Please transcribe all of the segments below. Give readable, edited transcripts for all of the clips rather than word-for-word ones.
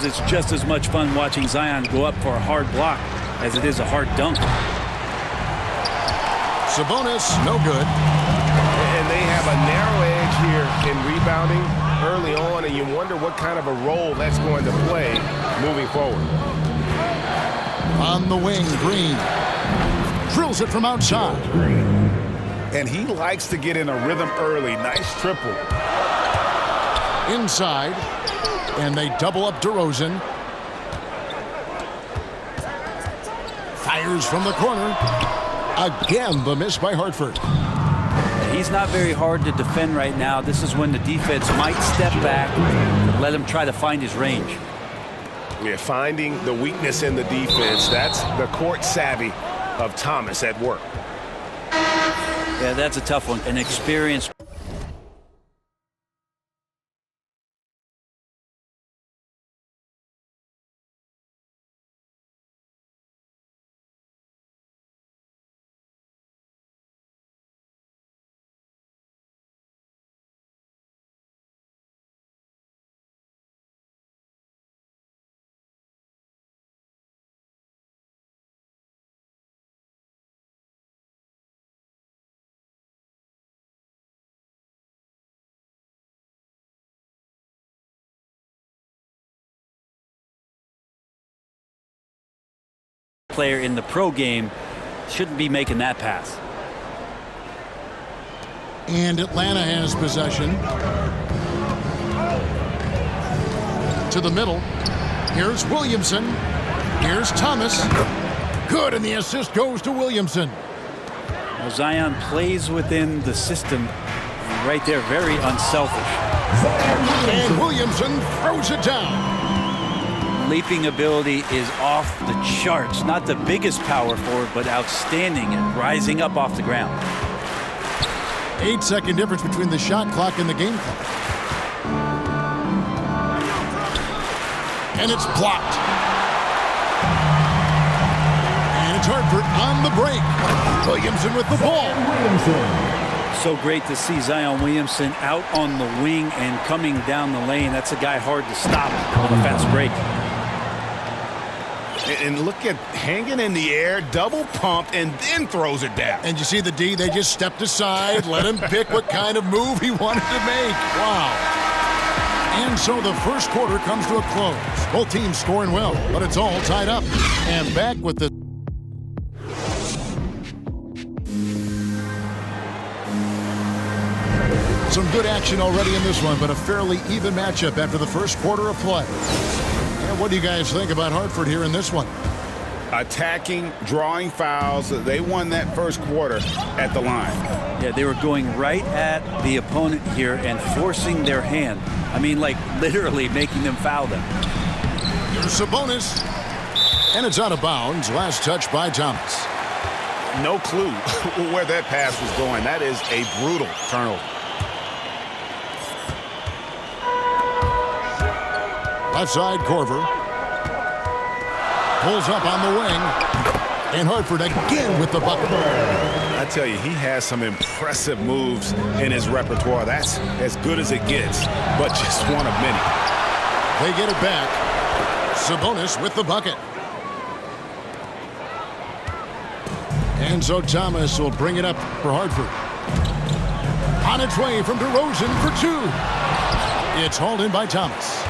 It's just as much fun watching Zion go up for a hard block as it is a hard dunk. Sabonis, no good. And they have a narrow edge here in rebounding early on, and you wonder what kind of a role that's going to play moving forward. On the wing, Green drills it from outside. And he likes to get in a rhythm early. Nice triple. Inside, and they double up DeRozan. Fires from the corner. Again, the miss by Hartford. He's not very hard to defend right now. This is when the defense might step back and let him try to find his range. Yeah, finding the weakness in the defense. That's the court savvy of Thomas at work. Yeah, that's a tough one. An experienced player in the pro game shouldn't be making that pass. And Atlanta has possession. To the middle. Here's Williamson. Here's Thomas. Good, and the assist goes to Williamson. Well, Zion plays within the system. And right there, very unselfish. And Williamson throws it down. Leaping ability is off the charts. Not the biggest power forward, but outstanding at rising up off the ground. 8-second difference between the shot clock and the game clock. And it's blocked. And it's Hartford on the break. Williamson with the ball. So great to see Zion Williamson out on the wing and coming down the lane. That's a guy hard to stop on a fast break. And look at hanging in the air, double pump, and then throws it down. And you see the D, they just stepped aside, let him pick what kind of move he wanted to make. Wow. And so the first quarter comes to a close. Both teams scoring well, but it's all tied up. And back with the some good action already in this one, but a fairly even matchup after the first quarter of play. And what do you guys think about Hartford here in this one? Attacking, drawing fouls. They won that first quarter at the line. Yeah, they were going right at the opponent here and forcing their hand. I mean, like literally making them foul them. Here's Sabonis. And it's out of bounds. Last touch by Thomas. No clue where that pass was going. That is a brutal turnover. Left side, Corver. Pulls up on the wing. And Hartford again with the bucket. I tell you, he has some impressive moves in his repertoire. That's as good as it gets, but just one of many. They get it back. Sabonis with the bucket. And so Thomas will bring it up for Hartford. On its way from DeRozan for two. It's hauled in by Thomas.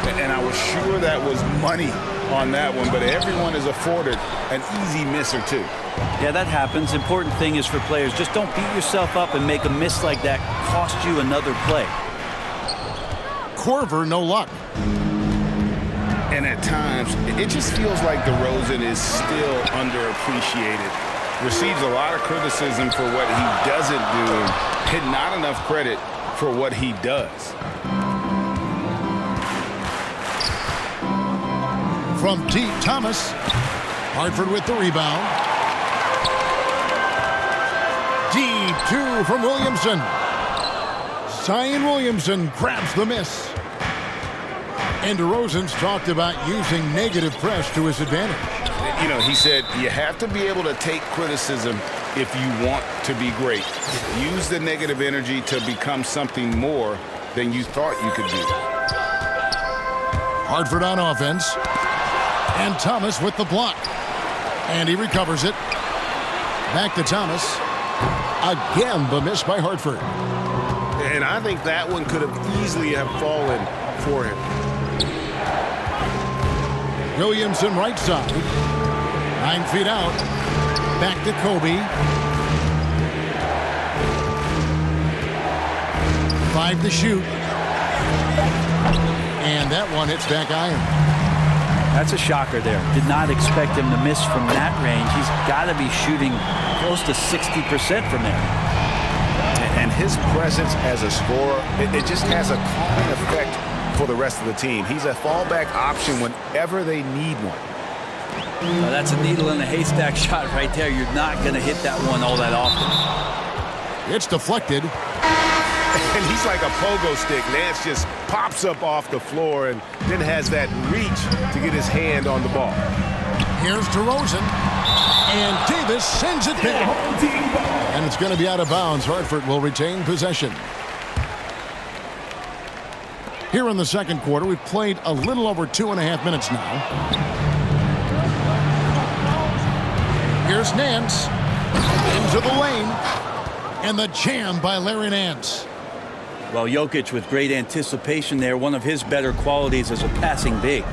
And I was sure that was money on that one, but everyone is afforded an easy miss or two. Yeah, that happens. Important thing is for players, just don't beat yourself up and make a miss like that cost you another play. Corver, no luck. And at times, it just feels like DeRozan is still underappreciated. Receives a lot of criticism for what he doesn't do, and not enough credit for what he does. From deep, Thomas. Hartford with the rebound. Deep two from Williamson. Zion Williamson grabs the miss. And DeRozan's talked about using negative press to his advantage. You know, he said you have to be able to take criticism if you want to be great. Use the negative energy to become something more than you thought you could be. Hartford on offense. And Thomas with the block. And he recovers it. Back to Thomas. Again, the miss by Hartford. And I think that one could have easily have fallen for him. Williamson right side. 9 feet out. Back to Kobe. 5 to shoot. And that one hits back iron. That's a shocker there. Did not expect him to miss from that range. He's got to be shooting close to 60% from there. And his presence as a scorer, it just has a calming effect for the rest of the team. He's a fallback option whenever they need one. Well, that's a needle in a haystack shot right there. You're not going to hit that one all that often. It's deflected. And he's like a pogo stick. Nance just pops up off the floor and then has that reach to get his hand on the ball. Here's DeRozan. And Davis sends it back. And it's going to be out of bounds. Hartford will retain possession. Here in the second quarter, we've played a little over 2.5 minutes now. Here's Nance. Into the lane. And the jam by Larry Nance. Well, Jokic with great anticipation there. One of his better qualities as a passing big.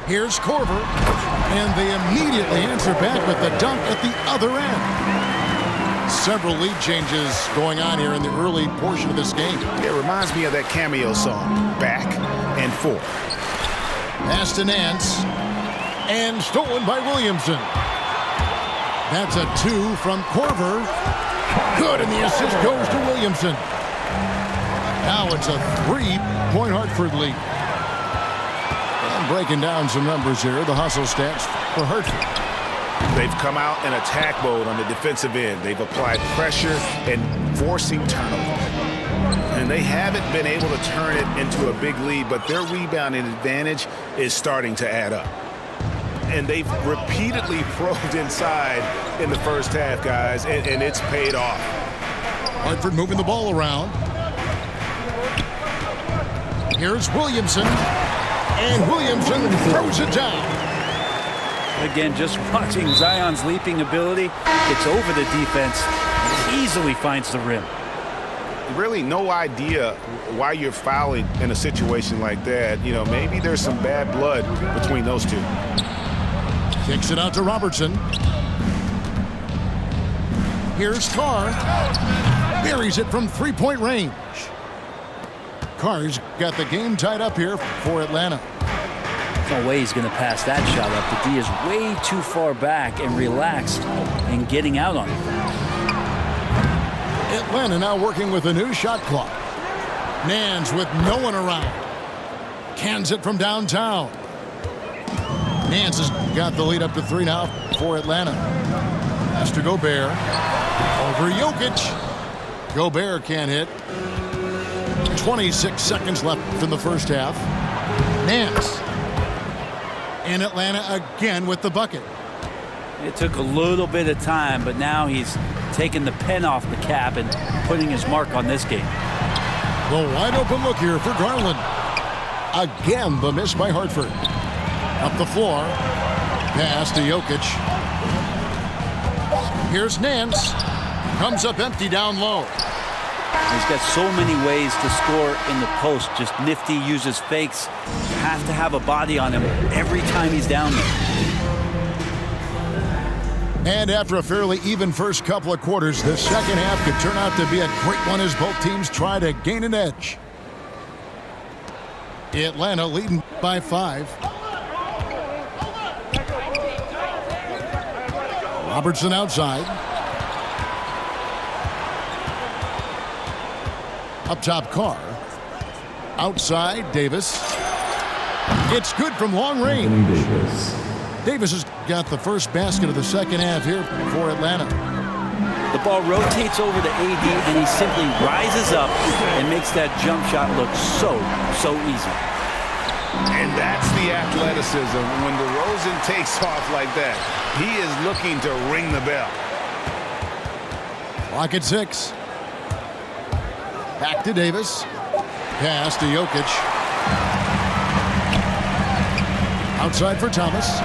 Here's Korver. And they immediately answer back with the dunk at the other end. Several lead changes going on here in the early portion of this game. It reminds me of that cameo song, Back and Forth. Pass to Nance. And stolen by Williamson. That's a 2 from Korver. Good, and the assist goes to Williamson. Now it's a 3-point Hartford lead. And breaking down some numbers here, the hustle stats for Hartford. They've come out in attack mode on the defensive end. They've applied pressure and forcing turnovers. And they haven't been able to turn it into a big lead, but their rebounding advantage is starting to add up. And they've repeatedly probed inside in the first half, guys, and it's paid off. Hartford moving the ball around. Here's Williamson. And Williamson throws it down. Again, just watching Zion's leaping ability. Gets over the defense and easily finds the rim. Really no idea why you're fouling in a situation like that. You know, maybe there's some bad blood between those two. Kicks it out to Robertson. Here's Carr. Buries it from 3-point range. Carr's got the game tied up here for Atlanta. No way he's going to pass that shot up. The D is way too far back and relaxed in getting out on it. Atlanta now working with a new shot clock. Nance with no one around. Cans it from downtown. Nance has got the lead up to 3 now for Atlanta. Has to Gobert. Over Jokic. Gobert can't hit. 26 seconds left in the first half. Nance. And Atlanta again with the bucket. It took a little bit of time, but now he's taking the pen off the cap and putting his mark on this game. The wide open look here for Garland. Again, the miss by Hartford. Up the floor. Pass to Jokic. Here's Nance. Comes up empty down low. He's got so many ways to score in the post. Just nifty, uses fakes. You have to have a body on him every time he's down there. And after a fairly even first couple of quarters, the second half could turn out to be a great one as both teams try to gain an edge. Atlanta leading by 5. Robertson outside. Up top, Carr. Outside, Davis. It's good from long range. Davis has got the first basket of the second half here for Atlanta. The ball rotates over to AD, and he simply rises up and makes that jump shot look so easy. And that's the athleticism. When DeRozan takes off like that, he is looking to ring the bell. Clock at 6. Back to Davis. Pass to Jokic. Outside for Thomas.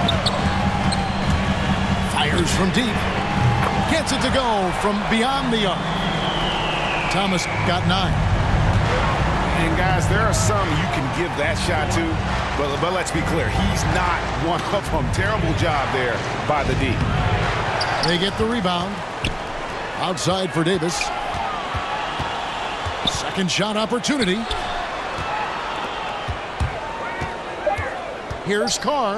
Fires from deep. Gets it to go from beyond the arc. Thomas got 9. And guys, there are some you can give that shot to, but let's be clear, he's not one of them. Terrible job there by the D. They get the rebound. Outside for Davis. Second shot opportunity. Here's Carr.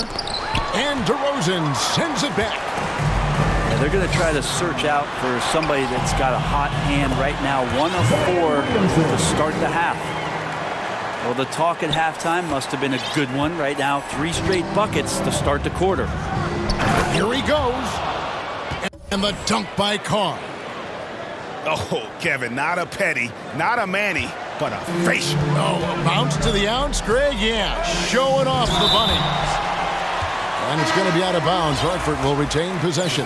And DeRozan sends it back. Yeah, they're going to try to search out for somebody that's got a hot hand right now. 1 of 4 to start the half. Well, the talk at halftime must have been a good one. Right now, 3 straight buckets to start the quarter. Here he goes. And the dunk by Carr. Oh, Kevin, not a petty, not a Manny, but a facial. Oh, a bounce to the ounce, Greg? Yeah, showing off the bunnies. And it's going to be out of bounds. Hartford will retain possession.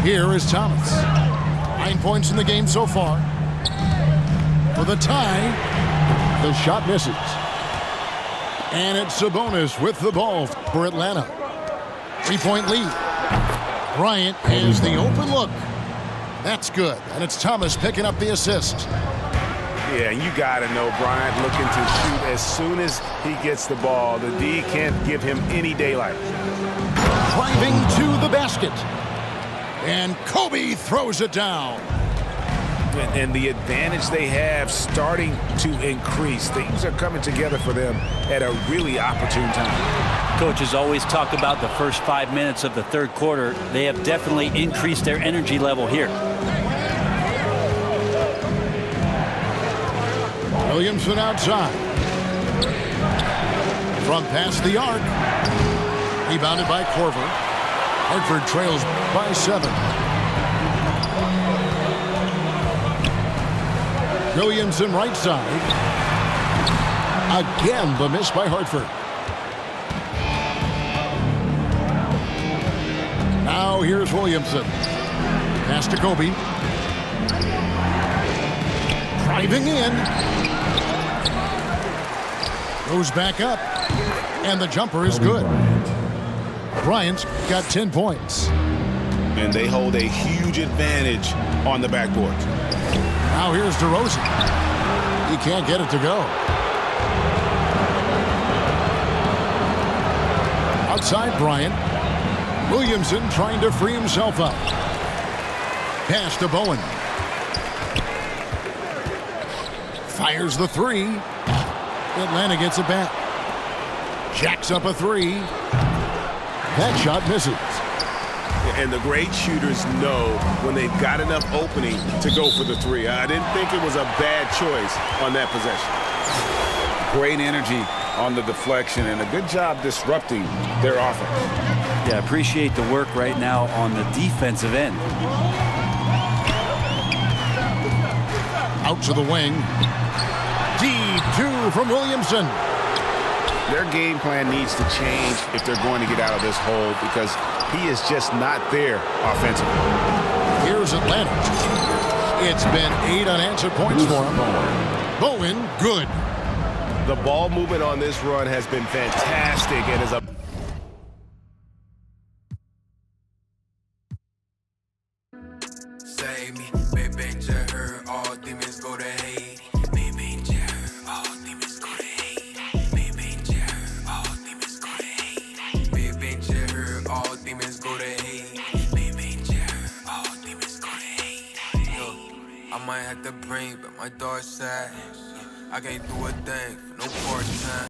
Here is Thomas. 9 points in the game so far. For the tie, the shot misses. And it's Sabonis with the ball for Atlanta. 3-point lead. Bryant has the open look. That's good. And it's Thomas picking up the assist. Yeah, you got to know Bryant looking to shoot as soon as he gets the ball. The D can't give him any daylight. Driving to the basket. And Kobe throws it down. And the advantage they have starting to increase. Things are coming together for them at a really opportune time. Coaches always talk about the first 5 minutes of the third quarter. They have definitely increased their energy level here. Williamson outside. From past the arc. Rebounded by Korver. Hartford trails by 7. Williamson right side. Again, the miss by Hartford. Now here's Williamson. Pass to Kobe. Driving in. Goes back up. And the jumper is good. Bryant's got 10 points. And they hold a huge advantage on the backboard. Now here's DeRozan. He can't get it to go. Outside Bryant. Williamson trying to free himself up. Pass to Bowen. Fires the 3. Atlanta gets it back. Jacks up a 3. That shot misses. And the great shooters know when they've got enough opening to go for the 3. I didn't think it was a bad choice on that possession. Great energy on the deflection and a good job disrupting their offense. Yeah, appreciate the work right now on the defensive end. Out to the wing. D2 from Williamson. Their game plan needs to change if they're going to get out of this hole because he is just not there offensively. Here's Atlanta. It's been 8 unanswered points for him. Bowen, good. The ball movement on this run has been fantastic and is a Save me, baby, just heard all demons go to hate. Baby, just heard all demons go to hate. Baby, just heard all demons go to hate. Baby, just heard all demons go to hate. Baby, just heard all demons go to hate. Yo, I might have to bring back my dark side. I can't do a thing for no part time.